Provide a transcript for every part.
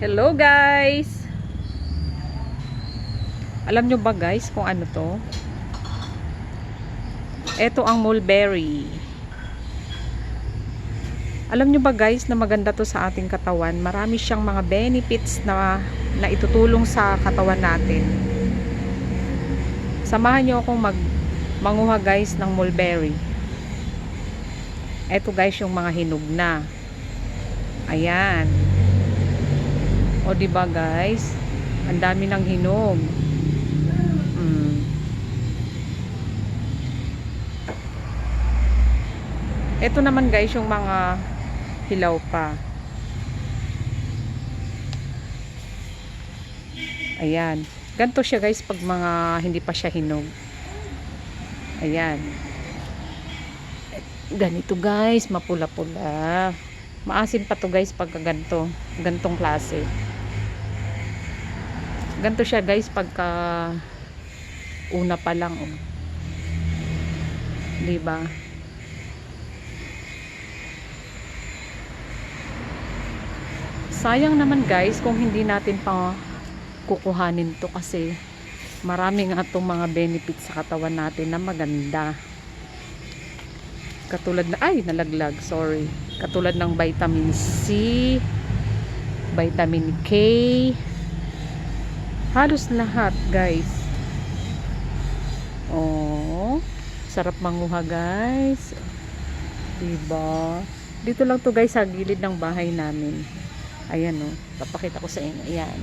Hello guys! Alam nyo ba guys kung ano to? Ito ang mulberry. Alam nyo ba guys na maganda to sa ating katawan? Marami siyang mga benefits na itutulong sa katawan natin. Samahan nyo akong manguha guys ng mulberry. Ito guys yung mga hinog na. Ayan. O diba guys? Ang dami ng hinog. Ito naman guys yung mga hilaw pa. Ayan. Ganito siya guys pag mga hindi pa siya hinog. Ayan. Ganito guys, mapula-pula. Maasim pa to guys pag ganito. Gantong klase. Ganito siya guys pagka una pa lang. Oh. Diba? Sayang naman guys kung hindi natin pa kukuhanin to kasi marami nga itong mga benefits sa katawan natin na maganda. Katulad na, nalaglag, sorry. Katulad ng vitamin C, vitamin K, halos lahat guys. Oh, sarap manguha guys. Diba? Dito lang to guys sa gilid ng bahay namin. Ayan o, papakita ko sa inyo. Ayan.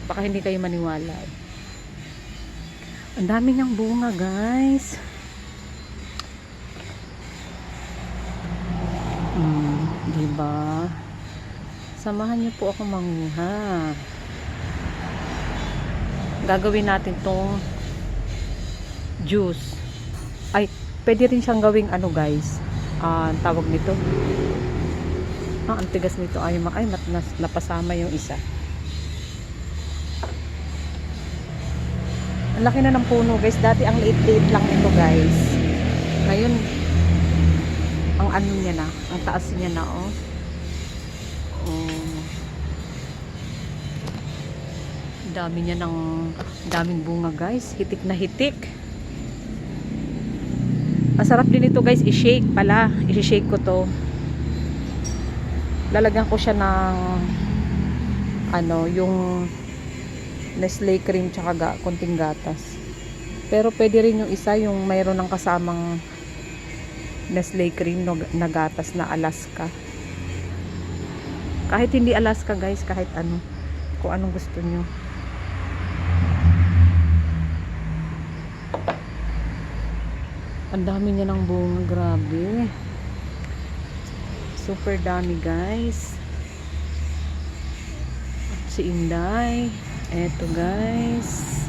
Baka hindi kayo maniwala. Ang dami niyang bunga guys. Diba? Samahan niyo po ako manguha. Gagawin natin tong juice. Pwede rin siyang gawing ano guys. Tawag nito. Ang tigas nito. Napasama yung isa. Ang laki na ng puno guys. Dati ang liit-liit lang ito guys. Ngayon, ang ano niya na. Ang taas niya na oh. Dami niya ng daming bunga guys. Hitik na hitik. Masarap din ito guys. I-shake pala. I-shake ko to. Lalagyan ko siya ng yung Nestle cream tsaka konting gatas. Pero pwede rin yung isa yung mayroon ng kasamang Nestle cream na gatas na Alaska. Kahit hindi Alaska guys, kahit ano, kung anong gusto nyo. Ang dami niya ng bunga, grabe. Super dami guys. Si Inday. Eto guys.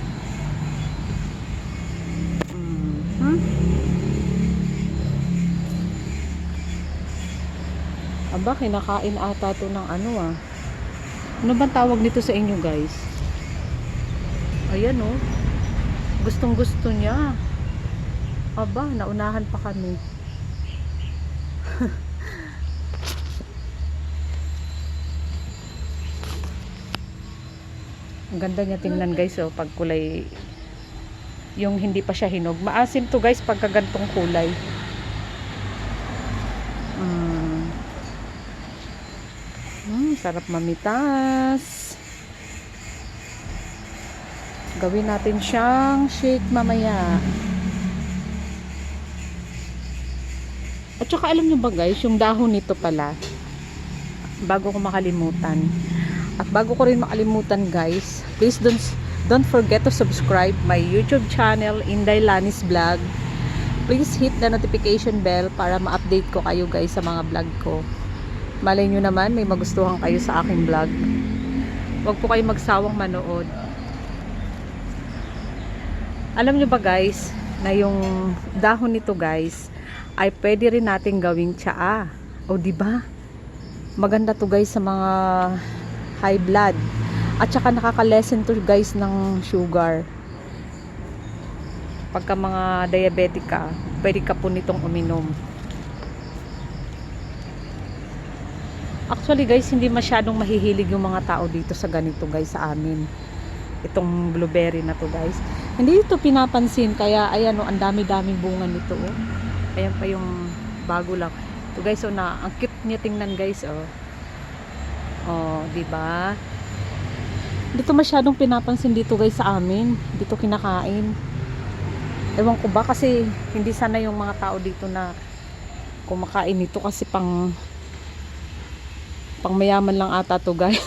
Aba, kinakain ata to ng ano ah. Ano bang tawag nito sa inyo guys? Ayan oh. Gustong gusto niya. Aba, naunahan pa kami. Ang ganda niya tingnan guys oh, pag kulay yung hindi pa siya hinog. Maasim to guys pagka gantong kulay. Sarap mamitas. Gawin natin siyang shake mamaya. At saka alam nyo ba guys, yung dahon nito pala, bago ko makalimutan, at bago ko rin makalimutan guys, please don't forget to subscribe my YouTube channel, Inday Lanis Vlog. Please hit the notification bell para ma-update ko kayo guys sa mga vlog ko. Malay nyo naman, may magustuhan kayo sa aking vlog. Huwag po kayo magsawang manood. Alam nyo ba guys, na yung dahon nito guys, ay pwede rin natin gawing tsaa. O diba? Maganda to guys sa mga high blood. At saka nakaka-lessen to guys ng sugar. Pagka mga diabetic ka, pwede ka po nitong uminom. Actually guys, hindi masyadong mahihilig yung mga tao dito sa ganito guys sa amin. Itong blueberry na to guys. Hindi ito pinapansin, kaya ayan oh, ang dami-daming bunga nito oh. Ayan pa yung bago lang. Ito guys, oh, na ang cute niya tingnan guys oh. Oh, di ba? Dito masyadong pinapansin dito guys sa amin. Dito kinakain. Ewan ko ba kasi hindi sana yung mga tao dito na kumakain nito kasi pang mayaman lang ata to guys.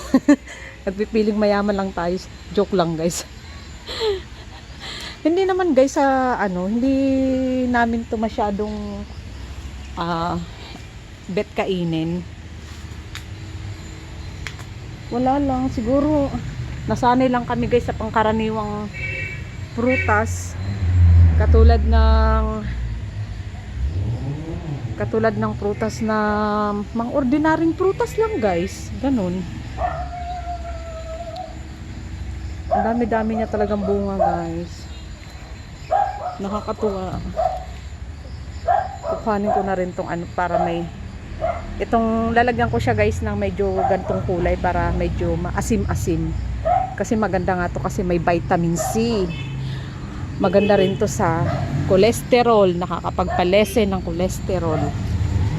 Nagpipiling mayaman lang tayo. Joke lang guys. Hindi naman guys sa hindi namin to masyadong bet kainin. Wala lang, siguro nasanay lang kami guys sa pangkaraniwang prutas katulad ng prutas na mga ordinaryong prutas lang guys, ganun. Ang dami-dami niya talagang bunga guys, nakakatuwa. Kukuhanin ko na rin tong para may itong lalagyan ko siya guys ng medyo gantong kulay para medyo maasim-asim kasi maganda nga to kasi may vitamin C. Maganda rin to sa cholesterol, nakakapagpalesen ng cholesterol.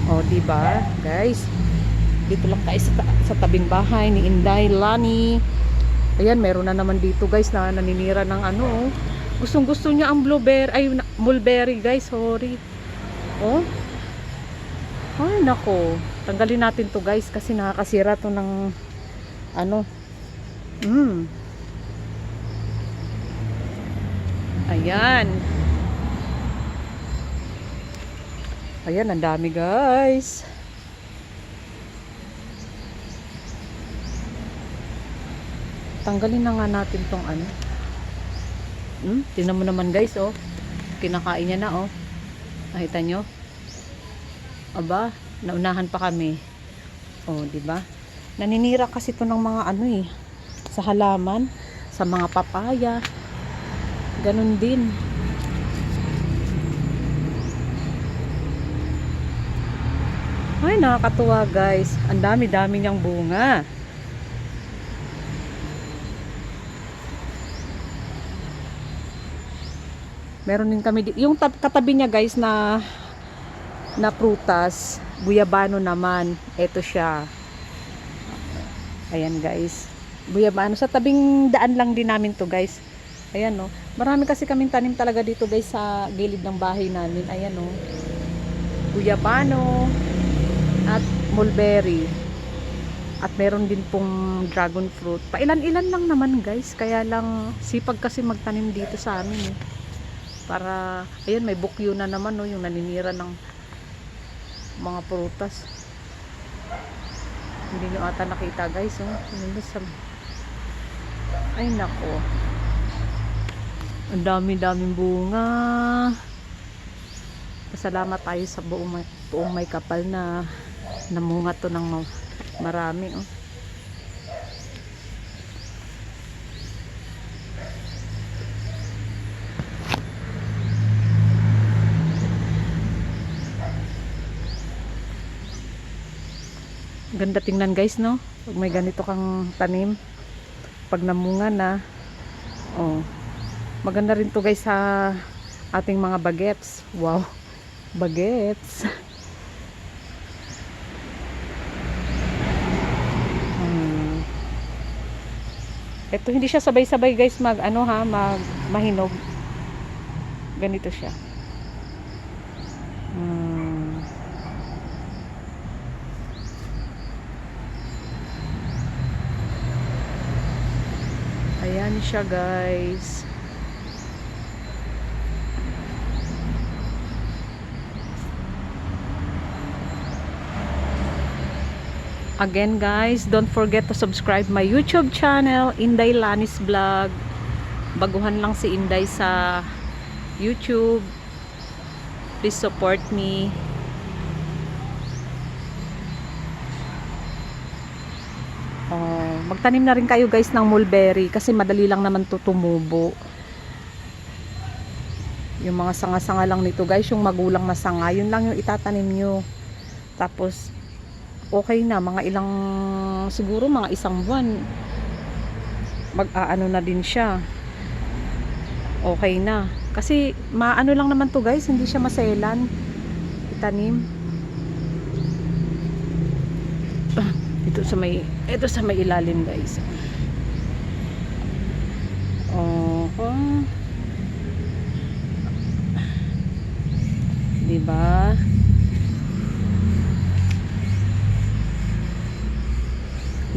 O, di ba, guys? Dito lang tayo sa tabing bahay ni Inday, Lani. Ayan, meron na naman dito, guys, na naninira ng gustong-gusto niya ang mulberry, guys. Sorry. Oh. Ay, nako. Tanggalin natin to, guys, kasi nakakasira to ng Ayan. Ayan, ang dami guys. Tanggalin na nga natin tong tingnan mo naman guys, oh. Kinakain niya na, oh. Nakita nyo? Aba, naunahan pa kami. Oh, di ba? Naninira kasi to ng mga sa halaman, sa mga papaya. Ganun din. Ay, nakakatuwa guys. Ang dami-dami niyang bunga. Meron din kami yung katabi niya guys na prutas, guyabano naman. Ito siya. Ayan guys. Guyabano. Sa tabing daan lang din namin to guys. Ayan no. Marami kasi kaming tanim talaga dito guys sa gilid ng bahay namin. Ayan no. Guyabano at mulberry. At meron din pong dragon fruit. Pailan-ilan lang naman guys. Kaya lang sipag kasi magtanim dito sa amin eh. Para, ayan may bukyo na naman no. Yung naninira ng mga prutas. Hindi nyo ata nakita guys oh. Ay nako. Ang dami-daming bunga. Pasalamat tayo sa buong may kapal na namunga to ng marami oh. Ganda tingnan guys no. Pag may ganito kang tanim, pag namunga na, oh. Maganda rin to guys sa ating mga bagets. Wow, bagets. Ito hindi siya sabay-sabay guys mahinog. Ganito siya. Ayan siya guys. Again guys, don't forget to subscribe my YouTube channel, Inday Lani's Vlog. Baguhan lang si Inday sa YouTube. Please support me. Magtanim na rin kayo guys ng mulberry kasi madali lang naman to tumubo. Yung mga sanga-sanga lang nito guys, yung magulang na sanga, yun lang yung itatanim nyo. Tapos okay na, mga ilang, siguro mga isang buwan, mag-aano na din siya. Okay na. Kasi, maano lang naman to guys, hindi siya maselan. Itanim. Ito sa may ilalim guys. Diba?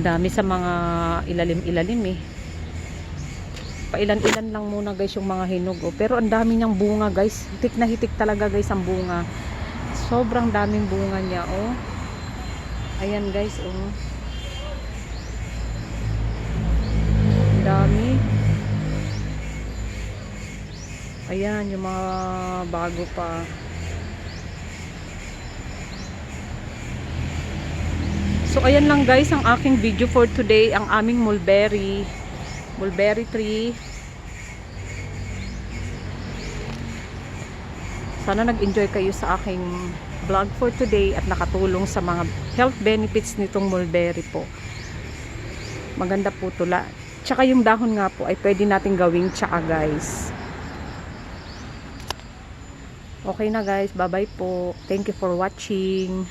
Dami sa mga ilalim-ilalim eh. Pailan-ilan lang muna guys yung mga hinog oh. Pero ang dami niyang bunga guys. Hitik na hitik talaga guys ang bunga. Sobrang daming bunga niya oh. Ayan guys oh. Dami. Ayan yung mga bago pa. So ayan lang guys ang aking video for today, ang aming mulberry tree. Sana nag-enjoy kayo sa aking vlog for today at nakatulong sa mga health benefits nitong mulberry po. Maganda po tula. Tsaka yung dahon nga po ay pwede nating gawing tsaka guys. Okay na guys, bye bye po. Thank you for watching.